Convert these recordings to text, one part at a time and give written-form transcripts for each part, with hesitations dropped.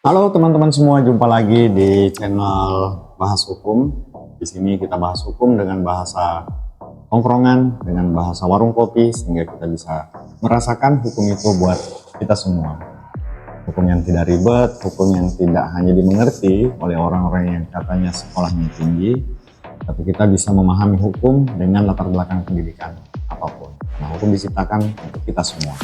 Halo teman-teman semua, jumpa lagi di channel Bahas Hukum. Di sini kita bahas hukum dengan bahasa tongkrongan, dengan bahasa warung kopi, sehingga kita bisa merasakan hukum itu buat kita semua. Hukum yang tidak ribet, hukum yang tidak hanya dimengerti oleh orang-orang yang katanya sekolahnya tinggi, tapi kita bisa memahami hukum dengan latar belakang pendidikan apapun. Nah, hukum diciptakan untuk kita semua.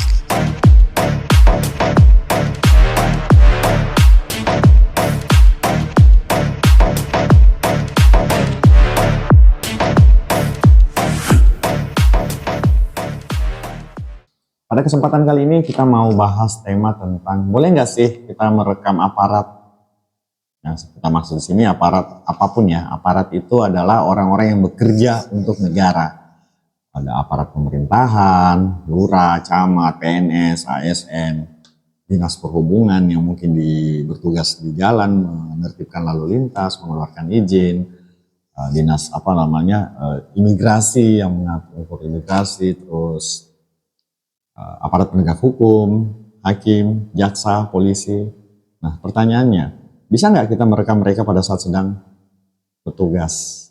Pada kesempatan kali ini kita mau bahas tema tentang boleh nggak sih kita merekam aparat. Yang kita maksud di sini aparat apapun ya. Aparat itu adalah orang-orang yang bekerja untuk negara. Ada aparat pemerintahan, lurah, camat, PNS, ASN, dinas perhubungan yang mungkin bertugas di jalan, menertibkan lalu lintas, mengeluarkan izin, dinas imigrasi yang mengatur imigrasi, terus aparat penegak hukum, hakim, jaksa, polisi. Nah, pertanyaannya, bisa nggak kita merekam mereka pada saat sedang bertugas?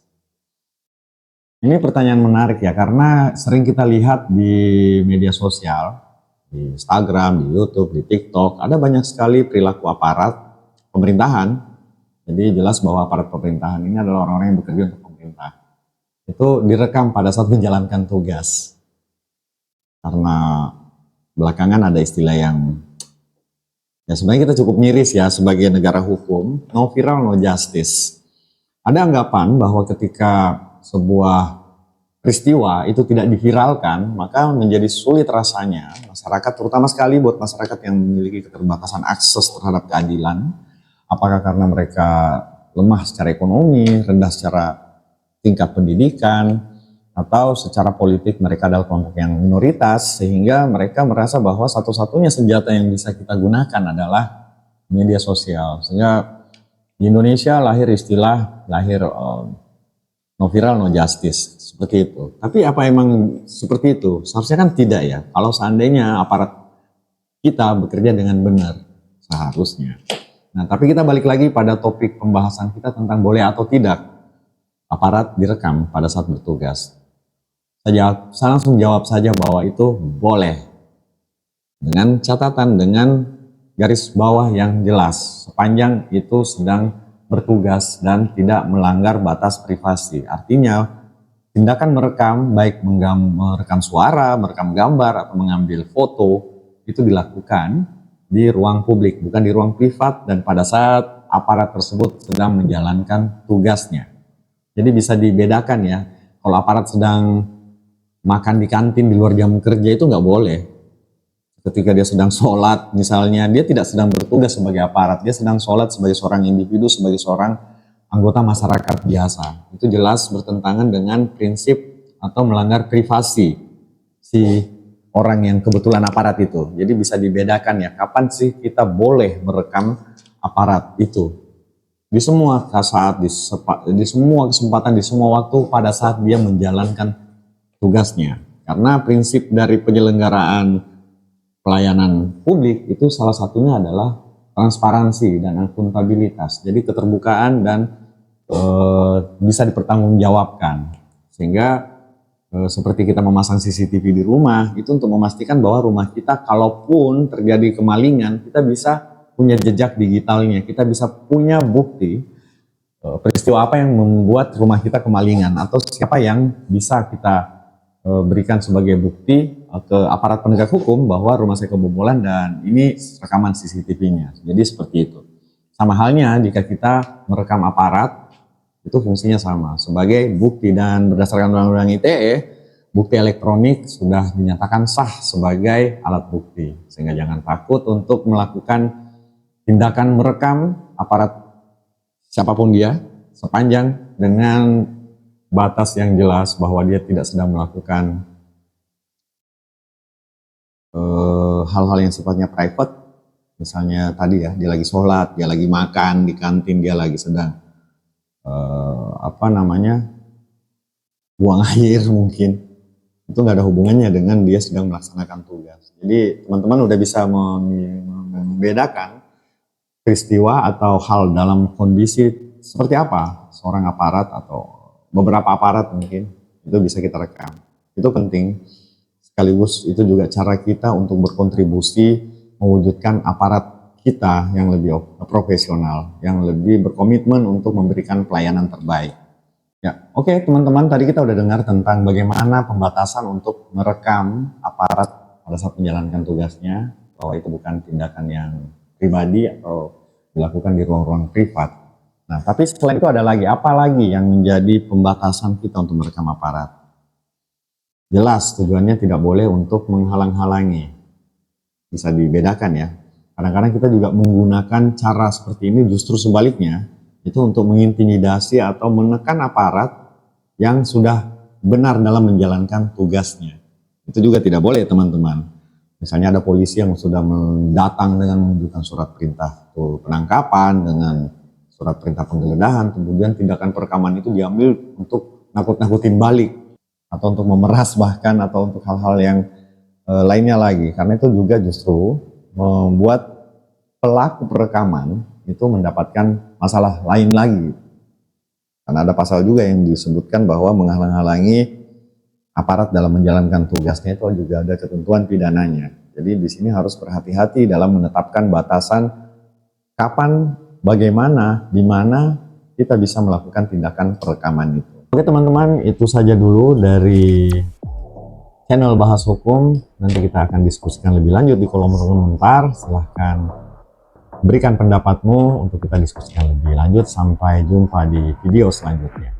Ini pertanyaan menarik ya, karena sering kita lihat di media sosial, di Instagram, di YouTube, di TikTok, ada banyak sekali perilaku aparat pemerintahan. Jadi jelas bahwa aparat pemerintahan ini adalah orang-orang yang bekerja untuk pemerintah. Itu direkam pada saat menjalankan tugas. Karena belakangan ada istilah yang ya sebenarnya kita cukup miris ya sebagai negara hukum, no viral no justice. Ada anggapan bahwa ketika sebuah peristiwa itu tidak diviralkan, maka menjadi sulit rasanya masyarakat, terutama sekali buat masyarakat yang memiliki keterbatasan akses terhadap keadilan, apakah karena mereka lemah secara ekonomi, rendah secara tingkat pendidikan, atau secara politik mereka adalah kelompok yang minoritas, sehingga mereka merasa bahwa satu-satunya senjata yang bisa kita gunakan adalah media sosial. Sehingga di Indonesia lahir no viral no justice, seperti itu. Tapi apa emang seperti itu? Seharusnya kan tidak ya. Kalau seandainya aparat kita bekerja dengan benar, seharusnya. Nah, tapi kita balik lagi pada topik pembahasan kita tentang boleh atau tidak aparat direkam pada saat bertugas. Saya langsung jawab saja bahwa itu boleh. Dengan catatan, dengan garis bawah yang jelas. Sepanjang itu sedang bertugas dan tidak melanggar batas privasi. Artinya, tindakan merekam, baik merekam suara, merekam gambar, atau mengambil foto, itu dilakukan di ruang publik, bukan di ruang privat, dan pada saat aparat tersebut sedang menjalankan tugasnya. Jadi bisa dibedakan ya, kalau aparat sedang makan di kantin di luar jam kerja itu nggak boleh. Ketika dia sedang sholat misalnya, dia tidak sedang bertugas sebagai aparat, dia sedang sholat sebagai seorang individu, sebagai seorang anggota masyarakat biasa. Itu jelas bertentangan dengan prinsip atau melanggar privasi si orang yang kebetulan aparat itu. Jadi bisa dibedakan ya, kapan sih kita boleh merekam aparat itu. Di semua saat, di semua kesempatan, di semua waktu pada saat dia menjalankan tugasnya. Karena prinsip dari penyelenggaraan pelayanan publik itu salah satunya adalah transparansi dan akuntabilitas. Jadi keterbukaan dan bisa dipertanggungjawabkan. Sehingga seperti kita memasang CCTV di rumah, itu untuk memastikan bahwa rumah kita kalaupun terjadi kemalingan, kita bisa punya jejak digitalnya, kita bisa punya bukti peristiwa apa yang membuat rumah kita kemalingan, atau siapa yang bisa kita berikan sebagai bukti ke aparat penegak hukum bahwa rumah saya kebobolan dan ini rekaman CCTV-nya. Jadi seperti itu. Sama halnya jika kita merekam aparat, itu fungsinya sama sebagai bukti, dan berdasarkan Undang-Undang ITE, bukti elektronik sudah dinyatakan sah sebagai alat bukti. Sehingga jangan takut untuk melakukan tindakan merekam aparat siapapun dia, sepanjang dengan batas yang jelas bahwa dia tidak sedang melakukan hal-hal yang sifatnya private. Misalnya tadi ya, dia lagi sholat, dia lagi makan di kantin, dia lagi sedang buang air mungkin. Itu nggak ada hubungannya dengan dia sedang melaksanakan tugas. Jadi teman-teman udah bisa membedakan peristiwa atau hal dalam kondisi seperti apa seorang aparat atau beberapa aparat mungkin itu bisa kita rekam. Itu penting. Sekaligus itu juga cara kita untuk berkontribusi mewujudkan aparat kita yang lebih profesional, yang lebih berkomitmen untuk memberikan pelayanan terbaik. Ya, oke teman-teman, tadi kita udah dengar tentang bagaimana pembatasan untuk merekam aparat pada saat menjalankan tugasnya, bahwa itu bukan tindakan yang pribadi atau dilakukan di ruang-ruang privat. Nah, tapi selain itu ada lagi, apa lagi yang menjadi pembatasan kita untuk merekam aparat? Jelas tujuannya tidak boleh untuk menghalang-halangi. Bisa dibedakan ya. Kadang-kadang kita juga menggunakan cara seperti ini justru sebaliknya, itu untuk mengintimidasi atau menekan aparat yang sudah benar dalam menjalankan tugasnya. Itu juga tidak boleh teman-teman. Misalnya ada polisi yang sudah datang dengan menunjukkan surat perintah penangkapan, dengan surat perintah penggeledahan, kemudian tindakan perekaman itu diambil untuk nakut-nakutin balik, atau untuk memeras bahkan, atau untuk hal-hal yang lainnya lagi. Karena itu juga justru membuat pelaku perekaman itu mendapatkan masalah lain lagi. Karena ada pasal juga yang disebutkan bahwa menghalang-halangi aparat dalam menjalankan tugasnya itu juga ada ketentuan pidananya. Jadi di sini harus berhati-hati dalam menetapkan batasan kapan, bagaimana, di mana kita bisa melakukan tindakan perekaman itu. Oke teman-teman, itu saja dulu dari channel Bahas Hukum. Nanti kita akan diskusikan lebih lanjut di kolom komentar. Silahkan berikan pendapatmu untuk kita diskusikan lebih lanjut. Sampai jumpa di video selanjutnya.